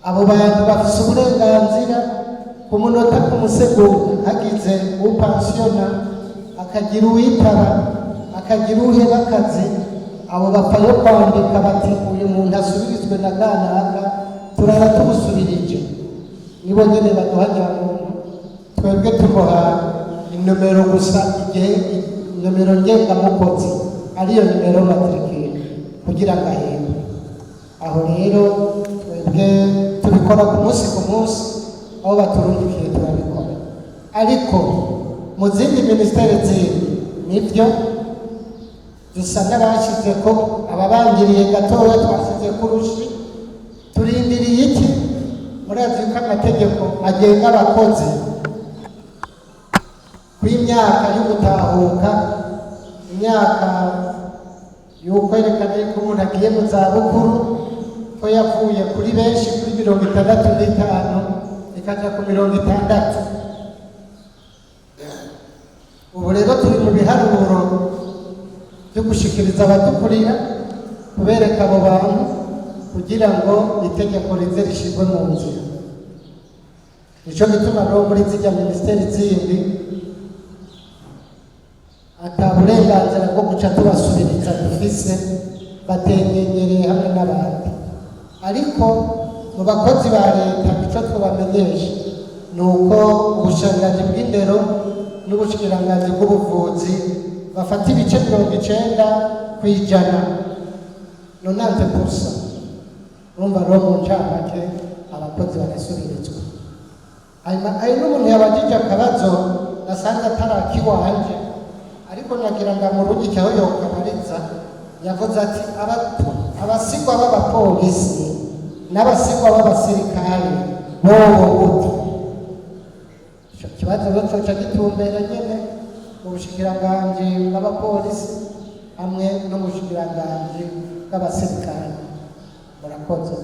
abo bantu bafite uburenganzira ku munota ku musego hagize upansiona akagira uwitara akagira uheba akazi abo bapfa yo kwandika bati uyu muntu asubirizwe na ganaka turara tumusubirije nibo nyine baduhajya muntu twebwe tumuha inomero gusa igihe inomero ngengamukozi ariyo nimero matrikire kugira ngo ahembe aho rero twebwe tubikora ku munsi aho baturungikiye turabikora ariko mu zindi minisiteri zindi nibyo dusa n'abashyize ko ababangiriye gatoya twashyize ku rushi turindiriye iki murazi ko amategeko agenga abakozi kw'imyaka yo gutahuka imyaka y'ukwerekana ko umuntu agiye mu zabukuru ko yavuye kuri benshi kuri 65 ikaja ku 60. ubu rero turi mu biharuro byo gushikiriza abadukurira kubereka abo bantu kugira ngo itegeko rize rishirwe mu nzira. Nico gituma rero muri zijya minisiteri zindi ata burenganzira bwo guca tubasubiriza dufise batengengereye hamwe n'abandi, ariko mu bakozi ba leta icyo twabamenyesha ni uko ubushikiranganji bw'indero n'ubushikiranganji bw'ubuvuzi bafata ibice 90% 90%. Urumva rero mu ncamake abakozi barasubirizwa. Hari n'umuntu yabajije akabazo nasanze atarakiwanje, ariko nagira ngo amurungike aho yokabariza. Yavuze ati abasigwa b'abapolisi n'abasigwa b'abasirikare bobo icyo kibazo cyoca gitumbera nyene mu bushikiranganji bw'abapolisi hamwe no mu bushikiranganji bw'abasirikare. Murakoze.